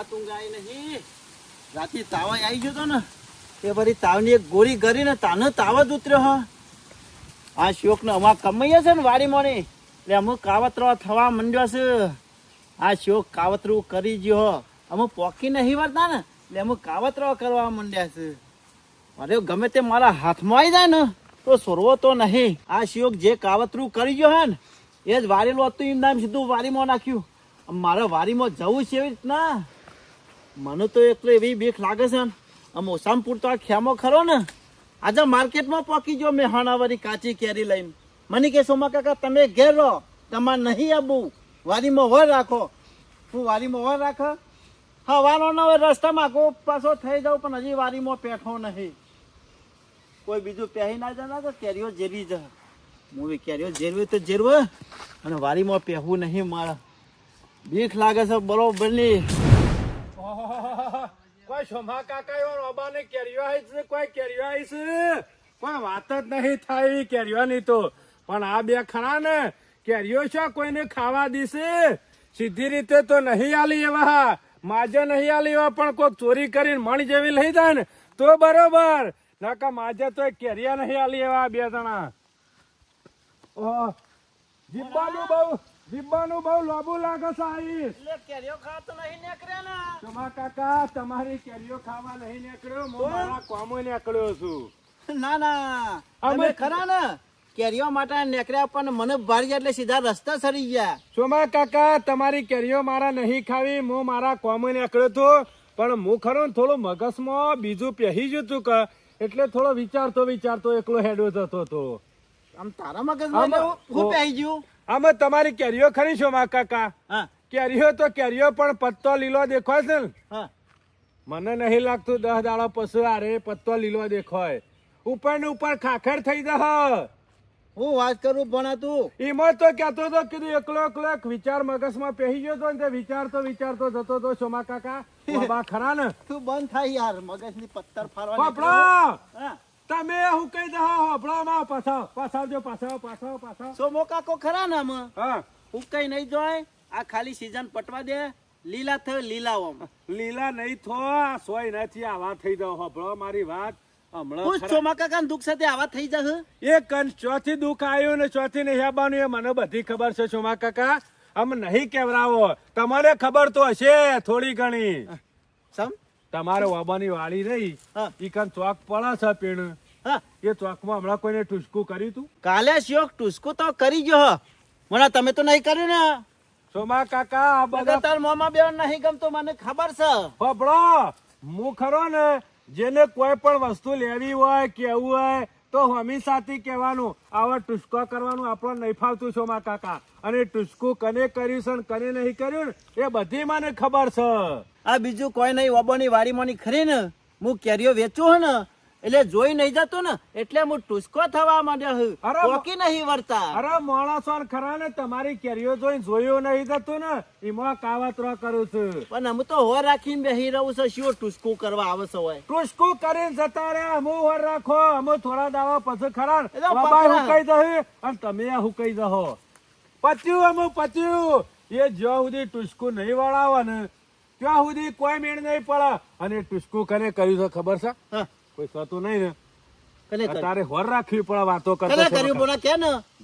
રાત ઊંઘ આવી નહીં. રાતે તાવ આવી ગયો તો ને એ ફરી તાવની એક ગોળી કરીને તાનો તાવ જ ઉતર્યો. હા આ શોક ને અમાર કમાઈએ છે ને વાડીમાં ને એટલે અમુક કાવતરો થવા માંડ્યો છે. આ શોક કાવતરું કરી ગયો અમુક પોકી નહીં વળતા ને એટલે અમુક કાવતરો કરવા માંડ્યા છે. અરે ગમે તે મારા હાથમાં આવી જાય ને તો સોરવો તો નહીં. આ શોક જે કાવતરું કરી ગયો હે ને એ જ વારેલું હતું એમ નામ સીધું વારીમાં નાખ્યું. મારે વારીમાં જવું છે એવી રીતના મને તો એકલો એવી બીક લાગે છે ને. આમ ઓસામાં પૂરતો આ ખેમો ખરો ને આજે માર્કેટમાં પોકી ગયો મેં હાણાવારી કાચી કેરી લઈને. મને કે સોમા કાકા તમે ઘેર રહો તમારે નહીં આવું વારીમાં વર રાખો. હું વારીમાં વર રાખ હા વાનો ના હોય રસ્તામાં આખો પાછો થઈ જાઉં પણ હજી વારીમાં પેઠો નહીં. કોઈ બીજું પહેરી ના જાય તો કેરીઓ જેરી જ હું કેરીઓ જેરવી તો જેરવે અને વારીમાં પહેવું નહીં. મારે બીક લાગે છે બરોબર ની. કોઈ સોમા કાકા એવો રોબાને કેરીઓ આવી છે કોઈ કેરીઓ આવી છે કોઈ વાત જ નહીં થાય કેરીઓની તો. પણ આ બે ખરા ને કેરીઓ છે કોઈને ખાવા દીશે સીધી રીતે તો નહીં આલી એવા માજે નહીં આલી એવા પણ કોઈક ચોરી કરીને મણ જેવી લઈ જાય ને તો બરોબર નકા માજે તો કેરીયા નહીં આલી એવા બે જણા. જીબ્બાનું બહુ લોબુ લાગે છે આઈસ. એટલે કેરીઓ ખાવા તો નહીં નીકળ્યા ને સોમા કાકા તમારી કેરીઓ ખાવા નહીં નીકળ્યો હું મારા કોમો નીકળ્યો છું. ના ના અમે ખરા ને કેરીઓ માટે નીકળ્યા પણ મને ભારી એટલે સીધા રસ્તા સરી ગયા. સોમા કાકા તમારી કેરીઓ મારા નહીં ખાવી હું મારા કોમો નીકળ્યો હતો પણ હું ખરો ને થોડું મગજમાં બીજું પહેરી ગયું હતું કે એટલે થોડો વિચારતો એકલો હેડો જતો હતો. આમ તારા મગજમાં હું પહેરી ગયું. આમાં તમારી કેરીઓ ખરી સોમા કાકા હા કેરીઓ તો કેરીઓ પણ પત્તો લીલો દેખાય છે ને હા મને નહીં લાગતું 10 દાડા પછી આરે પત્તો લીલો દેખાય ઉપર ને ઉપર ખાખર થઈ જશે. હું વાત કરું પણ તું એમાં તો કહેતો હતો કીધું એકલો એક વિચાર મગજમાં પહેરી ગયો હતો ને તે વિચારતો જતો હતો સોમા કાકા બાબા ખરા ને તું બંધ થાય યાર મગજની પથ્થર ફાડવા. હોપળો હા તમે હું કહી દો હોપળોમાં પાછાવજો પાછાવ સોમો કાકો ખરા ને આમાં હા હું કઈ નહીં જોય આ ખાલી સીઝન પટવા દે લીલા થયો લીલા ઓમ લીલા નહીં થો આ સોય નથી આવા થઈ જાવ હોપળો મારી વાત હું સોમા કાકા દુઃખ સાથે આવા થઈ જશે. એ કન ચોથી દુઃખ આવ્યું ને ચોથી નહીં આવવાનું એ મને બધી ખબર છે સોમા કાકા. આમ નહીં કેવરાવો તમારે ખબર તો હશે થોડી ઘણી. સમ તમારે વાબાની વાડી રહી ઈ કન ચોક પડે છે પીણ એ ચોકમાં હમણાં કોઈને ટુસકું કર્યું તું. કાલે શોક ટુસકું તો કરી ગયો મને તમે તો નહીં કર્યું ને સોમા કાકા આ બધા તાર મોમાં બે નહીં ગમતો મને ખબર છે. હોપળો હું ખરો ને જેને કોઈ પણ વસ્તુ લેવી હોય કેવું હોય તો હમી સાથી કહેવાનું આવા ટુસકો કરવાનું આપણને નહીં ફાવતું સોમા કાકા. અને ટુસકું કને કર્યું છે ને કને નહીં કર્યું ને એ બધી મને ખબર છે. આ બીજું કોઈ નહીં ઓબોની વાડીમાંની ખરી ને હું કેરીઓ વેચું હે ને એટલે જોઈ નહીં જતો ને એટલે હું ટુસકો થવા માંડ્યો પોકી નહીં વળતા. અરે માણસો ખરા ને તમારી કેરીઓ જોઈને જોયું નહીં જતું ને એમાં કાવતરો કરું છું. પણ અમે તો હોર રાખીને બેસી રહું છે શું ટુસકું કરવા આવે છે હોય. ટુસકું કરીને જતા રે અમુ હોર રાખો અમે થોડા દાવા પછી ખરા બાબા હુકાઈ જશે અને તમે હુકાઈ જહો. પત્યું એ જ્યાં સુધી ટુસકું નહીં વળાવે ને ત્યાં સુધી કોઈ મેળ નહીં પડે. અને ટુસકું કને કર્યું છે ખબર છે કોઈ થતું નહીં ને તારે હોર રાખવી પડે વાતો કરતા.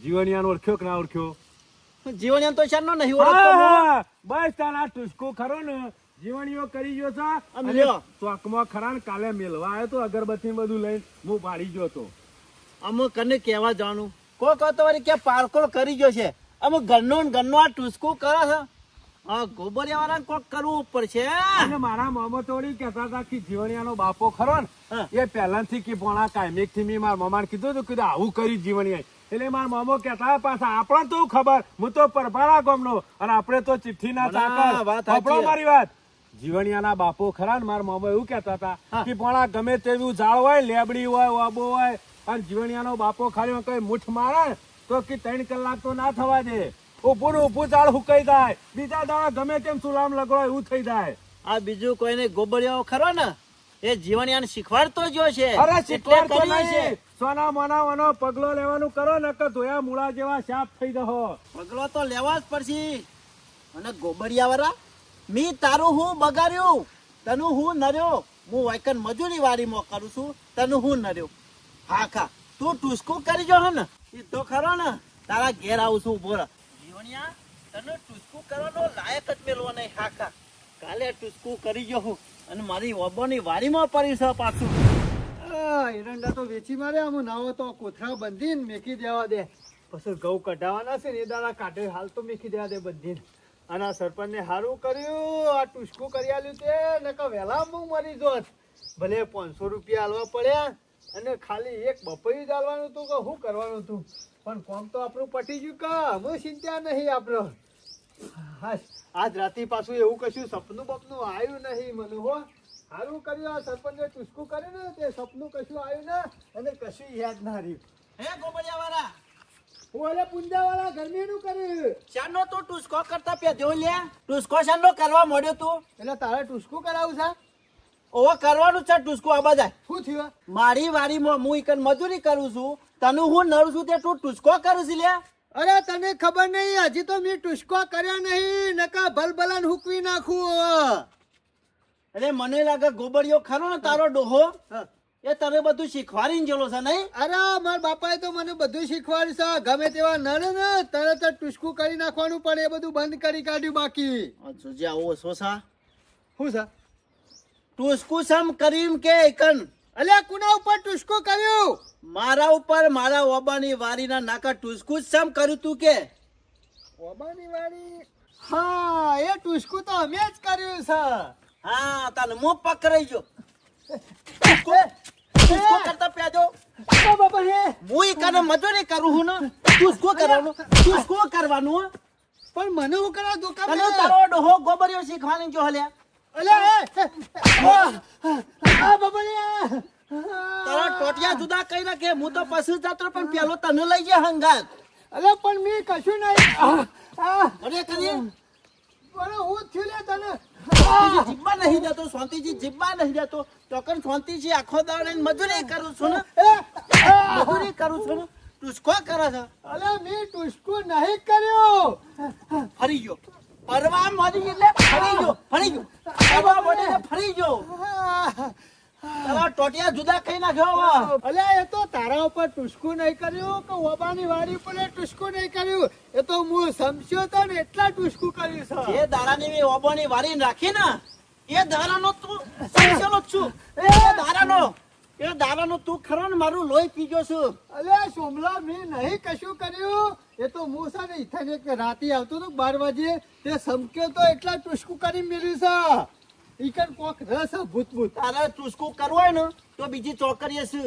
જીવણિયાનો ઓળખ્યો કે ના ઓળખ્યો? જીવણિયા તો શાનો નહીં ઓળખતો. બસ તારા ટુસકું ખરો ને જીવણીઓ કરી ગયો છે. ચોકમાં ખરા ને કાલે મેલવા આવ્યો તો અગરબત્તી બધું લઈને હું પાડી ગયો તો. અમુક કને કેવા જાણું કોઈ કહતો વળી કે પારકોળ કરી ગયો છે અમુક ઘરનું આ ટુસકું કરે છે. ગોબરિયા વાળા કોક કરવું પડશે. અને મારા મામા તો કેતા હતા કે જીવણિયાનો બાપો ખરો ને એ પહેલાથી કે પોણા કાયમિક થી મેં મારા મામાને કીધું કીધું આવું કર્યું જીવણિયા એટલે મારા મામો કેતા પાછા આપણને તો ખબર હું તો પરભારા ગામનો અને આપણે તો ચિઠ્ઠી ના ચાકર. મારી વાત જીવણિયાના બાપો ખરા ને મારા મામા એવું કેતા હતા કે પોણા ગમે તેવું ઝાડ હોય લેબડી હોય વાબો હોય અને જીવણિયાનો બાપો ખાલી કઈ મુઠ મારે તો કે 3 કલાક તો ના થવા દે. ઉભું ઝાડ હુકાઈ જાય બીજા દાડા ગમે તેમ સુલામ લગડો એવું થઈ જાય. આ બીજું કોઈને ગોબરિયાઓ ખરો ને એ જીવણિયાને શીખવાડતો જો છે. અરે શીખવાડતો નહીં સોના મોનાવાનો પગલો લેવાનું કરો ને કે ધોયા મૂળા જેવા સાફ થઈ જહો. પગલો તો લેવા જ પડશે. અને ગોબરિયા વાળા મી તારું હું બગાડ્યું, તનું હું નર્યો. હું વાયકન મજૂરી વાડીમાં કરું છું, તનું હું નર્યો. હા ખા તું ટુસકું કરી જો હે ને એ તો ખરો ને તારા ઘેર આવું છું. બોલ જીવણિયા, તને ટુસકું કરવાનો લાયક જ મેળવો નહીં. હા ખા કાલે ટુસકું કરી જો હું અને મારી ઓબોની વાડીમાં પડી છે પાછું. એરંડા તો વેચી મારે આમ નાવો તો કોથળા બંધીને મેકી દેવા દે. પછી ઘઉં કઢાવાના છે ને એ દાડા કાઢે હાલ તો મેકી દેવા દે બંધીને. અને આ સરપંચને સારું કર્યું, આ ટુસકું કરી આલ્યું તે નકર વહેલા હું મરી જોત. ભલે 500 રૂપિયા આલવા પડ્યા અને ખાલી એક બપોરી જ આલવાનું હતું કે શું કરવાનું હતું, પણ કોમ તો આપણું પટી ગયું કા, હું ચિંતા નહીં આપણો. હાશ આજ રાતે પાછું એવું કશું સપનું બપનું આવ્યું નહીં મને હો. સારું કર્યું આ સરપંચે ટુસકું કર્યું ને તે સપનું કશું આવ્યું ને અને કશું યાદ ના રહ્યું. હે ગોબડિયા વાળા, હું એટલે પુંજા વાળા ગરમીનું કર્યું. શાનો તું ટુસકો કરતા પેદ્યો લે? ટુસકો શાનો કરવા મળ્યો તું? એટલે તારે ટુસકું કરાવું છે? ઓવો કરવાનું છે ટુસકો. આ બધા શું થયું? મારી વાડીમાં હું ઈકન મજૂરી કરું છું, તને હું નરું છું તે તું ટુસકો કરું છું લે? અરે તને ખબર નહીં, હજી તો મેં ટુસકો કર્યો નહીં, નકા ભલભલાન હુકવી નાખું. એટલે મને લાગે ગોબડિયો ખરો ને તારો ડોહો, એ તને બધું શીખવાડીને ગયેલો છે નહીં? અરે મારા બાપાએ તો મને બધું શીખવાડ્યું છે. ગમે તેવા નડે ને તરત જ ટુસકું કરી નાખવાનું પડે, એ બધું બંધ કરી કાઢ્યું. બાકી અચ્છા જે આવો સોસા શું છે? ટુસકું સમ કરીમ કે ઈકન? અલ્યા કુના ઉપર ટુસકું કર્યું? મારા ઉપર મારા ઓબાની વાડીના નાકા ટુસકું સમ કર્યું તું કે? ઓબાની વાડી? હા એ ટુસકું તો અમે જ કર્યું છે. હા તને હું પકડાઈ ગયો. ટુસકો કરતા પેજો બાપા હે હું ઈકન મજૂરી કરું હું ને ટુસકો કરવાનું, ટુસકો કરવાનું. પણ મને હું કરા દુકાન તને તારો ડોહો ગોબરિયો શીખવાની જો હલ્યા. અલ્યા આ બાપા રે તારા ટોટિયા જુદા કઈ નાખે. હું તો પશુ જાતો પણ પેલો તને લઈ જાય હંગાત. અલ્યા પણ મેં કશું નહીં. અરે કરીએ પણ હું થયું લે તને. જીબ્બા નહીં જતો, શાંતિજી જીબ્બા નહીં જતો. ચોકન શાંતિજી આખો દાડો મજૂરી કરું છું ને, મજૂરી કરું છું ને ટુસકો કરે છે. અલ્યા મેં ટુસકું નહીં કર્યો. ફરી ગયો પરવા મરી એટલે ફરી ગયો, ફરી ગયો પરવા મરી ફરી ગયો. તારા ટોટિયા જુદા કઈ નાખ્યો હવે. અલ્યા એ તો તારા ઉપર ટુસકું નહીં કર્યું કે ઓબાની વાડી ઉપર ટુસકું નહીં કર્યું, એ તો હું સમસ્યો તો ને એટલા ટુસકું કર્યું છે. એ દાડાની મેં ઓબોની વારી રાખી ને એ દાડાનો તું સમજેલો જ છું. એ દાડાનો તું ખરો ને મારું લોહી પીજો છું. અલ્યા સોમલા મેં નહીં કશું કર્યું. એ તો હું છે ને ઇથાને એક રાતે આવતો હતો 12 વાગે, તે સમક્યો તો એટલા ટુસકું કરી મેળ્યું છે. ઈકન કોક રસ ભૂત ભૂત. તારે ટુસકું કરવું હોય ને તો બીજી ચોકરીએ છે,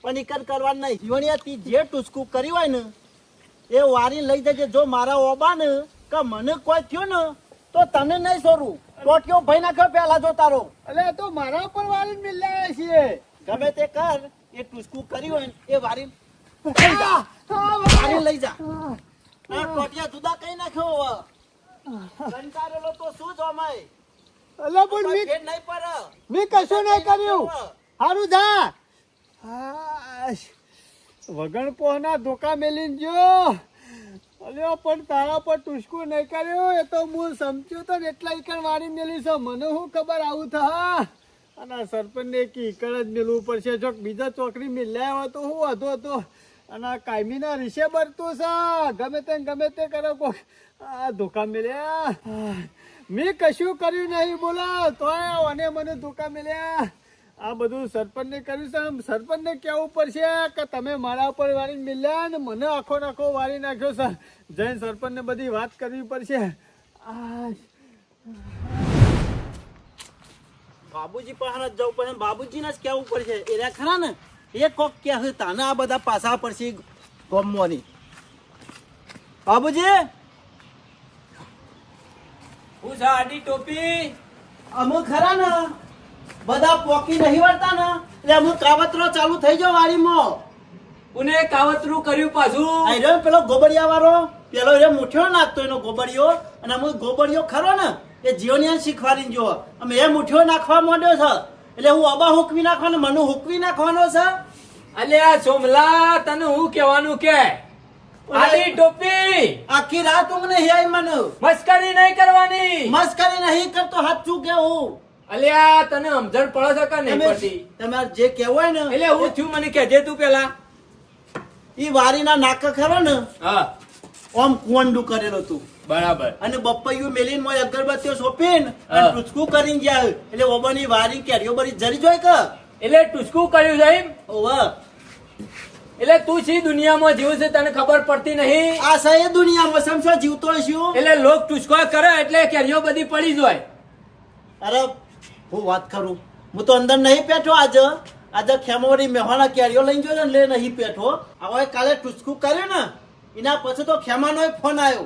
પણ ઈકન કરવાનું નહીં. જીવણિયા તી જે ટુસકું કર્યું હોય ને એ વારી લઈ જજે. જો મારા ઓબા ને કે મને કોઈ થયું ને તો તને નહીં છોડું. ટોટિયો ભાઈ નાખ્યો પેલા જો તારો. અલ્યા તો મારા ઉપર વાળી મિલાયા છીએ. ગમે તે કર, એ ટુસકું કર્યું હોય ને એ વારી વારી લઈ જા. આ ટોટિયા જુદા કઈ નાખ્યો હવે. કંટાળેલો તો શું જમાય? અલ્યા પણ ફેર નહીં પડે. મેં કશું નહીં કર્યું. હારું જા. વગણ પોહના ધોકા મેલીને જો. અલ્યા પણ તારા પર ટુસકું નહીં કર્યું, એ તો હું સમજ્યો તો ને એટલા ઈકણ વાળી મેલી છે. મને શું ખબર આવું થા. અને સરપંચને એક ઈકણ જ મેલવું પડશે. જો બીજા ચોકડી મેલ્યા હોય તો હું હતો હતો. અને આ કાયમીના રીસે બરતું છે. ગમે તે કરો કોક આ ધોકા મેલ્યા. મેં કશું કર્યું નહીં બોલા તોય અને મને ધોકા મેલ્યા. આ બધું સરપંચને કર્યું છે. સરપંચને કહેવું પડશે કે તમે મારા ઉપર વાળી મિલ્યા ને મને આખો નાખો વાળી નાખ્યો છે. જઈને સરપંચને બધી વાત કરવી પડશે. બાબુજી પાસે જ જવું પડે. બાબુજીને જ કહેવું પડશે. એ ખરા ને એ કોક કે તાને આ બધા પાછા પડશે ગમવાની. બાબુજી હું સાડી ટોપી અમુક ખરા ને બધા પોકી નહીં વળતા ને એટલે અમુક કાવતરો ચાલુ થઈ જાવ વાડીમાં. કોને કાવતરું કર્યું પાછું? આઈ રહ્યો પેલો ગોબડિયા વાળો, પેલો એ મુઠ્યો નાખતો એનો ગોબડિયો. અને અમુક ગોબડિયો ખરો ને એ જીવનિયા શીખવાડીને જો અમે એ મુઠ્યો નાખવા માંડ્યો છે. એટલે હું અબા હુકવી નાખવાનો, મને હુકવી નાખવાનો છે. અલ્યા સોમલા તને હું કહેવાનું કે આડી ટોપી આખી રાત ઊંઘ નહીં આવી મને. મસ્કરી નહીં કરવાની. મસ્કરી નહીં કરતો, સાચું કેવું. અલ્યા તને સમજણ પડે છે કે નહીં તમે પડતી? તમારે જે કહેવાય ને એટલે હું થયું મને કહેજે તું પેલા. ઈ વારીના નાક ખરો ને હા ઓમ કુંવંડું કરેલું હતું બરાબર. અને બપૈયું મેલીને મોય અગરબત્તીઓ સોંપીને અને હા. ટૂચકું કરીને જાય એટલે ઓબાની વારી કેરીઓ બરી જરી જોય કે એટલે ટુસકું કર્યું છે એમ? ઓવે એટલે તું શી દુનિયામાં જીવ છે તને ખબર પડતી નહીં? આ સહી દુનિયામાં સમજો જીવતો છું. એટલે લોક ટુસકો કરે એટલે કેરીઓ બધી પડી જાય. અરે હું વાત કરું, હું તો અંદર નહીં બેઠો આજે ખેમોરી મેહોણા કેરીઓ લઈને જોયો ને એટલે નહીં બેઠો. હવે કાલે ટૂચકું કર્યું ને એના પછી તો ખેમાનો ફોન આવ્યો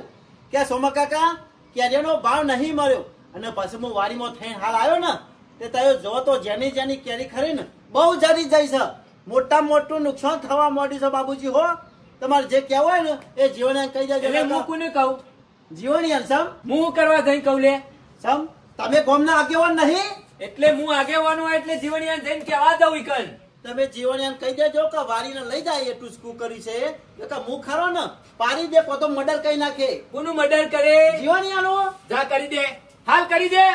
કે સોમા કાકા કેરીઓનો ભાવ નહીં મળ્યો. અને પછી હું વાડીમાં થઈને હાલ આવ્યો ને તે તારો જો તો જેની જેની કેરી ખરી ને બહુ જરી જાય છે. મોટા મોટું નુકસાન થવા માંડ્યું છે બાબુજી. હો તમારે જે કહેવાય ને એ જીવન કહી એટલે જાય હું કોને કહું? જીવન સમ હું કરવા જઈને કહું લે? સમ તમે ગોમના આગેવાન નહીં. એટલે હું આગેવાનો હોય એટલે જીવણિયાને જઈને કહેવા દઉં ઈકન. તમે જીવણિયાને કહી દેજો કે વારીને લઈ જાય એ ટૂચકું કરી છે કે હું ખરો ને પાડી દે તો મર્ડર કઈ નાખે. કોનું મર્ડર કરે? જીવણિયાનો જા કરી દે, હાલ કરી દે.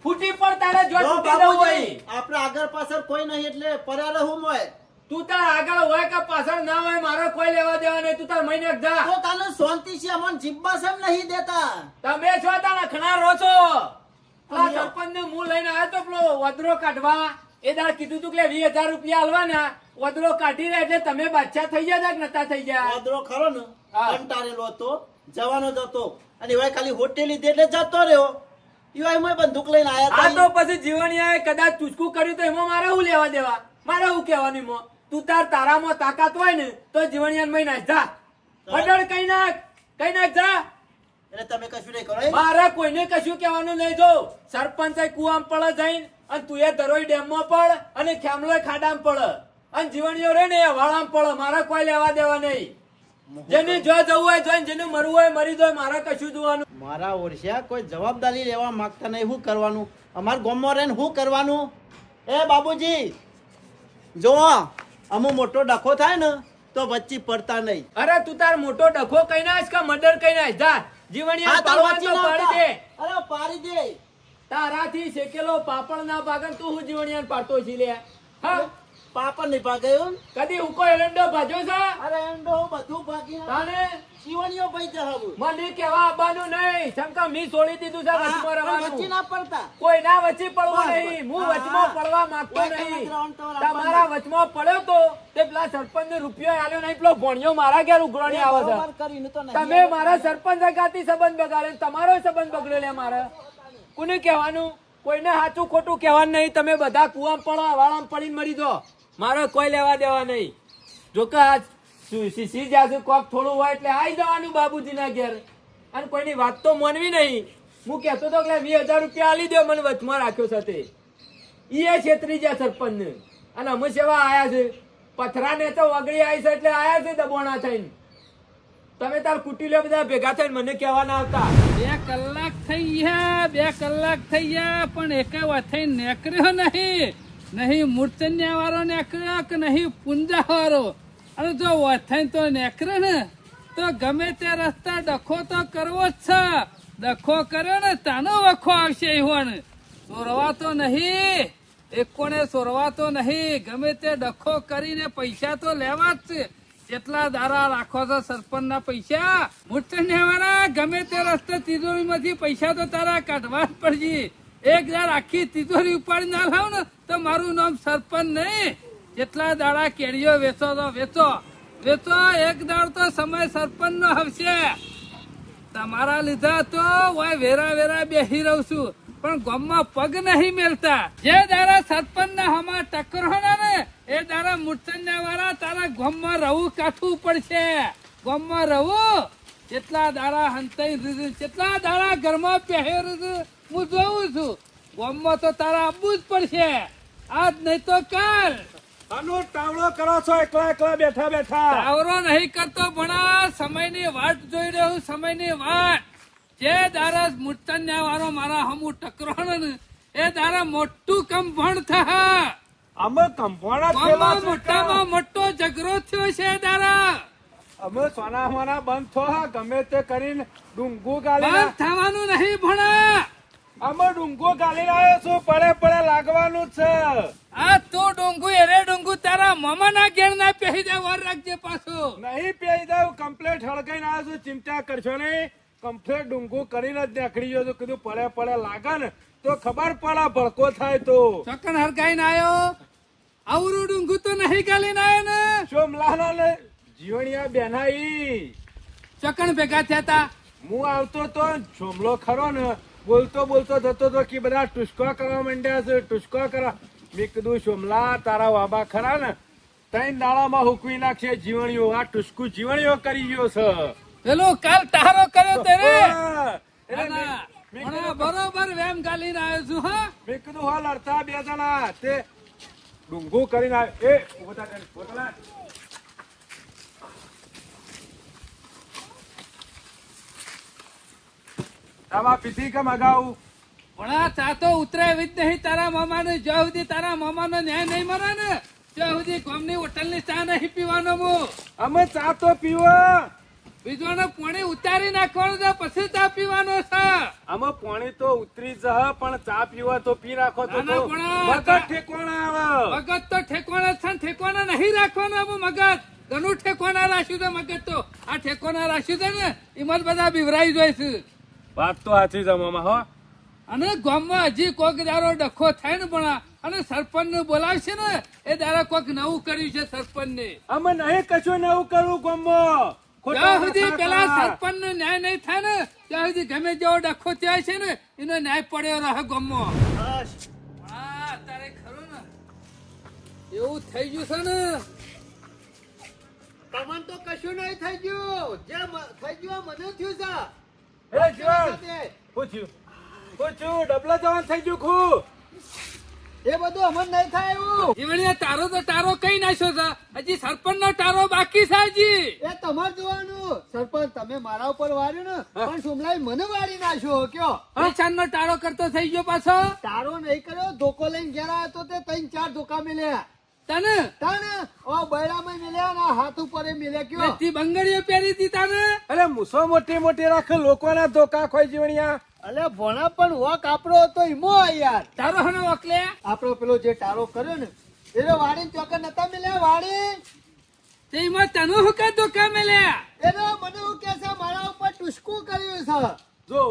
ફૂટી પર તારે જો જો તૂટી ન બાબુજી, હોય. આપણે આગળ પાછળ કોઈ નહીં એટલે પર્યા રહું મોય. તું તાર આગળ હોય કે પાછળ ના હોય મારો કોઈ લેવા દેવા નહીં. તું તાર મહિને જા. તો તને શાંતિ છે અમન જીબ્બા સમ નહીં દેતા. તમે છો તારા ખણારો છો. આ સરપંચને હું લઈને આવ્યો તો પેલો વદરો કાઢવા. એ દાડ કીધું તું કે 20,000 રૂપિયા આલવાના. વદરો કાઢી રહ્યા એટલે તમે બાદશાહ થઈ ગયા કે નતા થઈ ગયા? વાદળો ખરો ને હા. કંટાળેલો હતો, જવાનો જ હતો અને એવાય ખાલી હોટેલ લીધી એટલે જતો રહ્યો. એવાય મેં બંદૂક લઈને આ આયા તો હતા. પછી જીવણિયાએ કદાચ ટૂચકું કર્યું તો એમાં મારે શું લેવા દેવા? મારે શું કહેવાનું એમાં? તું તારામાં તાકાત હોય ને તો જીવણિયાને મહી નાખ જા. મર્ડર કઈ નાખ જા. એટલે તમે કશું નહીં કરો એમ? મારે કોઈને કશું કહેવાનું નહીં. જો સરપંચ કુવામ પડે જઈને અને તું એ દરોઈ ડેમમાં પડ અને ખેમલો ખાડામાં પડ અને જીવણીઓ રે ને એ વાળામાં પડ. મારે કોઈ લેવા દેવા નહીં. જેને જો જવું હોય જોઈને, જેને મરવું હોય મરી જાય. મારે કશું જોવાનું. મારા ઓરસ્યા કોઈ જવાબદારી લેવા માંગતા નહીં. શું કરવાનું અમારા ગામમાં રહીને? શું કરવાનું? એ બાબુજી જો અમુ મોટો ડખો થાય ને તો વચ્ચે પડતા નહીં. અરે તું તાર મોટો ડખો કઈ નાખ કે મર્ડર કઈ નાખ જા. જીવણિયા હા, તારો પાડવાનું તો વચ્ચે ના પાડી દે. આવતા. અરે પાડી દે. તારાથી શેકેલો પાપડ ના ભાગે તું હું જીવણિયાને પાડતો છી લે? હા પાપડ નહીં ભાગાયું? કદી ઉકો એરંડો ભાજ્યો છે? અરે એંડો બધું ભાગી તાને શિવણીઓ ભાઈ જહાવું. મને કેવા આવવાનું નહીં. શંકા મી છોડી દીધું છે વચમાં વચ્ચે રહેવાનું. ના પડતા. કોઈ ના વચ્ચે પડવું બસ, નહીં. હું હા, વચમાં હા. પડવા માંગતો કોઈ નહીં. કલાક રાઉન્ડ તો તમારા વચમાં પડ્યો તો તે પેલા સરપંચ ને રૂપિયો આલ્યો નહીં. પેલો ભણ્યો મારા ઘેર ઉઘરાણી આવે છે. બરોબર કરીને તો નહીં. તમે મારા સરપંચ ગાતી સંબંધ બગાડે, તમારો સંબંધ બગડે લે. મારે કોને કહેવાનું? કોઈને સાચું ખોટું કહેવાનું નહીં. તમે બધા કુવામાં પડો, વાળામાં પડીને મરી દો. મારે કોઈ લેવા દેવા નહીં. જો કે આ શીશી જાશું કોક થોડું હોય એટલે આવી જવાનું બાબુજીના ઘેર અને કોઈની વાત તો માનવી નહીં. હું કહેતો હતો કે 20,000 રૂપિયા આલી દો, મને વચમાં રાખ્યો સાથે. ઈ છેતરી ગયા સરપંચને. અને અમે સેવા આયા છે પથરાને તો વગડી આવી છે એટલે આયા છે દબોણા થઈને. તમે તાર કુટીલો બધા ભેગા થઈને મને કહેવા ના આવતા. 2 કલાક થઈ ગયા પણ એકે વથઈ નીકળ્યો નહીં મૂર્તન્યા વાળો નીકળ્યો કે નહીં પુંજા વાળો. અને જો વથઈ તો નીકળે ને તો ગમે તે રસ્તા ડખો તો કરવો જ છે. ડખો કર્યો ને તાનો વખો આવશે. એવણ સોરવા તો નહીં, એકોને સોરવા તો નહીં. ગમે તે ડખો કરીને પૈસા તો લેવા જ છે. જેટલા દારા રાખો છો સરપંચ ના પૈસા મૂર્તન્યા ગમે તે રસ્તે તિજોરી માંથી પૈસા તો તારા કાઢવા જ પડશે. એક દાર આખી તિજોરી ઉપાડી ના લાવ ને તો મારું નામ સરપંચ નહીં. જેટલા દાડા કેરીઓ વેચો તો વેચો. એક દાડ તો સમય સરપંચ નો આવશે. તમારા લીધા તો વેરા બેસી રહું છું પણ ગામમાં પગ નહીં મેલતા. જે દારા સરપંચ ના હમા ટકરાના ને એ દારા મૂર્તન્યા વાળા તારા ગામમાં રહું કાઠવું પડશે. ગામમાં રહું જેટલા દાડા હંતાઈ દીધું, જેટલા દાડા ઘરમાં પહેર્યું છું હું જોઉં છું. ગામમાં તો તારા આવવું જ પડશે. આજ નહીં તો કાલ. આનો ટાવડો કરો છો એકલા બેઠા આવરો નહીં કરતો ભણા. સમયની વાટ જોઈ રહ્યો, સમયની વાટ. જે દારા મૂર્તન્યા વાળો મારા હમું ટકરાણો ને એ દારા મોટું કંભણ થા. અમે કંપોણા ગામમાં મોટામાં મોટો ઝઘડો થયો છે દારા. અમે સોના મોના બંધ થો હા, ગમે તે કરીને ડુંગુ ગાલી બંધ થવાનું નહીં ભણા. અમે ડુંગુ ગાલી આવ્યો છું, પડે પડે લાગવાનું છે. આ તું ડુંગુ એરે ડુંગુ તારા મામાના ઘેર ના પહેરી દે, વાર રાખજે પાછો. નહીં પી દઉં, કમ્પ્લેટ હળગાઈને આવ્યો છું, ચિંતા કરશો નહીં. કમ્પ્લેટ ડુંગુ કરીને જ નીકળી ગયો છું. કીધું પડે પડે લાગે ને તો ખબર પડે, ભડકો થાય તો. ચોકન હરગાઈને આયો. આવરું ડુંગુ તો નહીં ગાલીને આયો ને. સોમલાના ને જીવણિયા બેનાઈ ચોકન ભેગા થયા તા. હું આવતો તો સોમલો ખરો ને, બોલતો બોલતો જતો તો કે બધા ટુસ્કો કરવા માંડ્યા છે, ટુસ્કો કરવા. મેં કીધું સોમલા તારા વાબા ખરા ને, ત્રણ દાડામાં હુકવી નાખશે જીવણીઓ. આ ટુસ્કુ જીવણીઓ કરી ગયો છે. પેલો કાલ તારો કર્યો તેરે. એટલે મેં ભણા બરોબર વેમ ગાલીને આવ્યો છું. હા મેં કીધું હા લડતા બે જણા તે ડુંગુ કરીને આવે. એ ઉભો થા તને, ઉભો થા. આમાં પીધી કે મગાવું? ભણા ચા તો ઉતરાય જ નહીં તારા મામાને. જ્યાં સુધી તારા મામાનો ન્યાય નહીં મળે ને ત્યાં સુધી ગામની હોટલની ચા નહીં પીવાનો. હું અમે ચા તો પીવા, બીજોને પાણી ઉતારી નાખવાનું છે પછી ચા પીવાનો છે. આમાં પાણી તો ઉતરી જશે પણ ચા પીવા તો પી રાખો તો ના, ના, પણ મગજ ઠેકોણા આવે. મગજ તો ઠેકોણા છે ને ઠેકોણા નહીં રાખવાનો. હું મગજ ઘણું ઠેકોણા રાખ્યું છે. મગજ તો આ ઠેકોણા રાખ્યું છે ને એમાં જ બધા બિવરાઈ જાય છે. વાત તો સાચી છે મામા. હો અને ગામમાં હજી કોક દારો ડખો થાય ને પણ અને સરપંચ ને બોલાવશે ને એ દારા કોક નવું કર્યું છે સરપંચ ને. અમે નહીં કશું નવું કરવું ગામમાં. જ્યાં સુધી પેલા સરપંચ નો ન્યાય નહીં થાય ને ત્યાં સુધી ગમે જેવો ડખો થયા છે ને એનો ન્યાય પડ્યો રહે ગામમાં. બસ હા તારે ખરું ને એવું થઈ ગયું છે ને. તમને તો કશું નહીં થઈ ગયું. જે થઈ ગયું મને થયું છે. એ જીવન પૂછ્યું પૂછ્યું ડબલા જવાન થઈ ગયું ખું. એ બધું અમને નહીં થાય એવું. જીવણીયા તારો તો તારો કઈ નાખ્યો છે. હજી સરપંચ નો તારો બાકી છે હજી. એ તમારે જોવાનું. સરપંચ તમે મારા ઉપર વાર્યું ને પણ સોમલાઈ મને વારી નાખ્યો. કયો પૈસા નો તારો કરતો થઈ ગયો પાછો. તારો નહીં કર્યો. ધોકો લઈને ઘેર આવ્યો તો તે 3-4 ધોકા મિલ્યા. તને તાને ઓ બૈરામાં મિલ્યા ને હાથ ઉપર મિલ્યા. કયો બધી બંગડીઓ પહેરી હતી તને. અરે મૂસો મોટી મોટી રાખે લોકોના ધોકા ખોઈ જીવણિયા. અલે ભણા પણ વોક આપણો હતો ઈમો યાર. તારો હનો વકલે આપણો પેલો જે ટારો કર્યો ને એનો વાડી ચોકર નતા મિલ્યા. વાડી તેમાં તને હું કા ધોકા મેલ્યા. એનો મને એવું કે છે મારા ઉપર ટુસ્કું કર્યું છે. જો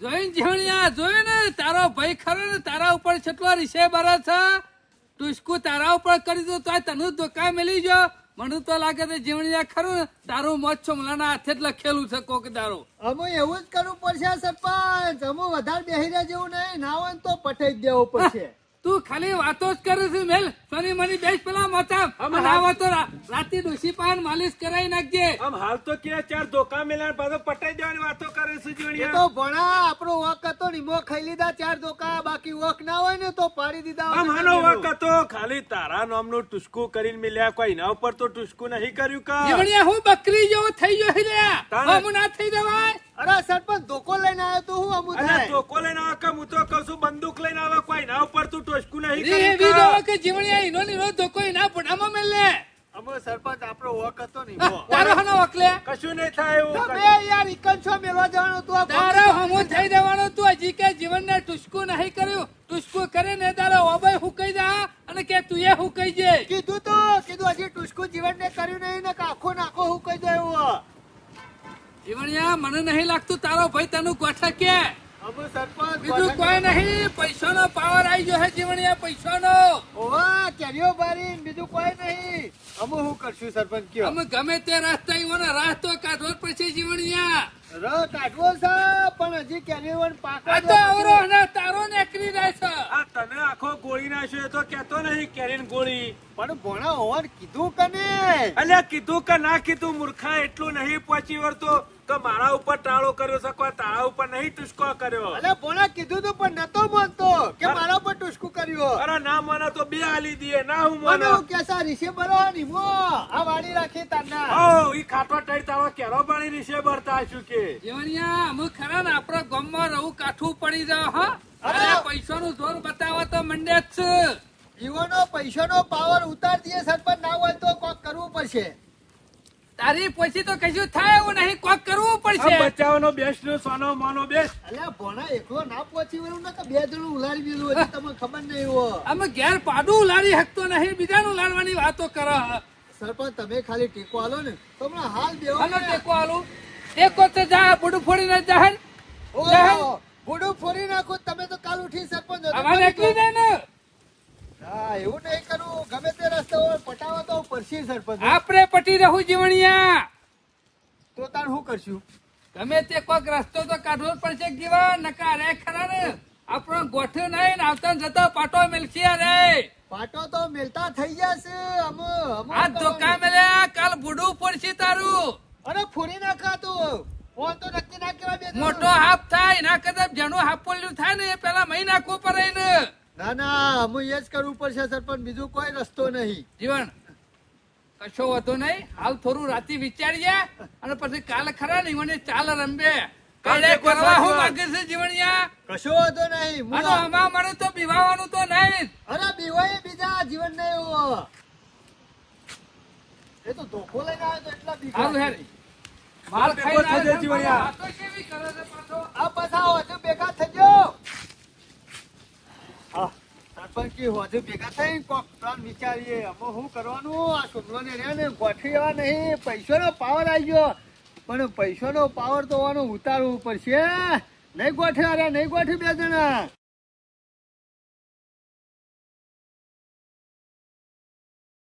જોઈને જીવણિયા જોયું ને તારો ભાઈ ખરો ને તારા ઉપર કેટલો રીસે બરે છે. ટુસકું તારા ઉપર કરી દો તો તને ધોકા મેલી જો. મને તો લાગે છે જીવણિયા ખરું ને તારું મોત છોમલાના હાથે જ લખેલું છે કોક દારો. અમે એવું જ કરવું પડશે સરપંચ. અમે વધારે બેહી રહ્યા જેવું નહીં. ના હોય ને તો પટાઈ જ દેવું પડશે. તું ખાલી વાતો જ કરે છે મેલ. સોની મની બેસ પેલા મોતા આવો તો રાતે ડોસી પાન માલિશ કરાવી નાખજે. આમ હાલ તો કે 4 ધોકા મેલ્યા પાછો પટાઈ દેવાની વાતો કરે છે એ જીવણિયા. તો ભણા આપણો વોક હતો નીમો ખાઈ લીધા 4 ધોકા. બાકી વોક ના હોય ને તો પાડી દીધા. આમ હાનો વાક હતો. ખાલી તારા નામનું ટુસ્કુ કરીને મિલ્યા. કોઈ એના ઉપર તો ટુસ્કુ નહીં કર્યું કા. જીવણિયા હું બકરી જેવો થઈ ગયો હિલ્યા. તાણે- હમ ના થઈ જવાય. અરે સરપંચ ધોકો લઈને આવ્યો તો હું અમુ અરે થાય. ધોકો લઈને આવે કે હું તો કહું છું બંદૂક લઈને આવે. કોઈ એના ઉપર તું ટુસ્કુ નહીં રી કર્યું એવી કા. જો કે જીવણિયા ઈનો નીનો ધોકો એના ભડામાં મેલે. અમે સરપંચ આપણો વોક હતો નીમો. તારો હનો વકલે. કશું નહીં થાય એવું. તમે યાર ઇકન છો મેળવા જવાનું હતું. આ તારો હમો થઈ જવાનો તું હજી કે જીવનને ટુસકું નહીં કર્યું. ટુસકું કરે ને તારો ઓબય હુકાઈ જા અને કે તું એ હુકાઈ જે. કીધું તો કીધું હજી ટુસ્કુ જીવન ને કર્યું નહીં ને આખો નાખો હું કહી દઉં એવું. જીવણિયા મને નહીં લાગતું તારો ભાઈ તને ગોઠે કે અમે સરપંચ બીજું કોઈ નહીં. પૈસાનો પાવર આવી ગયો હે જીવણિયા. પૈસાનો ઓવા કેરીઓ બારી બીજું કોઈ નહીં. અમે શું કરશું સરપંચ કયો. અમે ગમે તે રસ્તા ઈવોને રાહ તો કાઢવો જ પડશે જીવણિયા. ર કાઢવો છે પણ હજી કેરીઓ આ પાકા તો અવરો ને તારો નીકળી જાય છે. આ તને આખો ગોળી નાખ્યો એ તો કેતો નહીં કેરીન ગોળી. પણ ભણા હોવાનું કીધું કને. અલ્યા કીધું કે ના કીધું મૂર્ખા એટલું નહીં પહોંચી વળતો તો મારા ઉપર ટાળો કર્યો છે. કોઈ તારા ઉપર નહીં ટુસ્કો કર્યો. અલે ભણા કીધું તું પણ નતો માનતો કે મારા પર ટુસ્કું કર્યું. અરે ના મને તો 2 આલી દીએ. ના હું મને મને એવું કે છે રીસે બરો નીમો આ વાડી રાખી તારના. ઓ ઈ ખાટો ટાઈ તારો કેરો પાણી રીશે ભરતા છું કે જીવણિયા અમે ખરા ને આપણા ગામમાં રહું કાઠું પડી જાવ. હા અરે પૈસાનું જોર બતાવો તો મંડે જ છે. જીવોનો પૈસાનો પાવર ઉતાર દઈએ સરપંચ. ના હોય તો કોક કરવું પડશે. તારી પછી તો કશું થાય એવું નહીં, કોક કરવું આ પડશે. બચાવવાનો બેસ્ટ સોનો મોનો બેસ્ટ. અલ્યા ભોણા એકલો ના પહોંચી વળું ને કે બે જણું ઉલાડી દીધું હજી તમને ખબર નહીં હોય. અમે ઘેર પાડું લારી શકતો નહીં, બીજાનું લાડવાની વાતો કરો. સરપંચ તમે ખાલી ટેકો આલો ને તો હમણાં હાલ બેહો હાલો ને. ટેકો આલું. ટેકો તો જા બુડું ફોડીને જાહન. ઓહો, બુડું ફોડી નાખો તમે તો કાલ ઉઠી સરપંચ હતો. અમારે એકલી જાય ને. હા એવું નહીં કરું, ગમે તે રસ્તો હોય પટાવો તો પડશે સરપંચ. આપણે પટી રહું જીવણિયા. તો તાર શું કરશું? ગમે તે કોઈક રસ્તો તો કાઢવો જ પડશે જીવન, નકા રે ખરા ને આપણો ગોઠ્યો નહીં ને આવતા ને જતા પાટો મેલશે રે. પાટો તો મેલતા થઈ જશે. આ ધોકા મેલ્યા, કાલ બુડું પડશે તારું. અરે ફોડી નાખા તું. ફોન તો નક્કી ના કહેવાય બે જણ. મોટો હાફ થાય એના કરતા જેનું હાફોલ્યું થાય ને એ પેલા મહી નાખવું પડે ને. ના ના અમે એ જ કરવું પડશે સરપંચ, બીજું કોઈ રસ્તો નહીં. જીવન કશો વાંધો નહીં, હાલ થોડું રાતે વિચારીએ અને પછી કાલ ખરા નહીં મને ચાલ રંબે. કાલે કરવા હું માંગે છે જીવણિયા. કશો વાંધો નહીં. હું અને આમાં મને તો બીવાવાનું તો નહીં. અરે બીવાય બીજા જીવન નહીં એવો. એ તો ધોકો લઈને આવ્યો તો એટલા હારું બીજા. હેર માલ ભેગો ખાઈને થજે જીવણિયા. વાતો કેવી કરે છે પાછો. આ પાછા હજુ ભેગા થજો. હા સરપંચ કી હજુ ભેગા થઈ કોક પ્લાન વિચારીએ. અમે શું કરવાનું? આ છોકરોને રહ્યા ને ગોઠવી એવા નહીં. પૈસાનો પાવર આવી ગયો પણ પૈસાનો પાવર તો આનો ઉતારવું પડશે. નહીં ગોઠવ્યા રે, નહીં ગોઠવી બે જણા.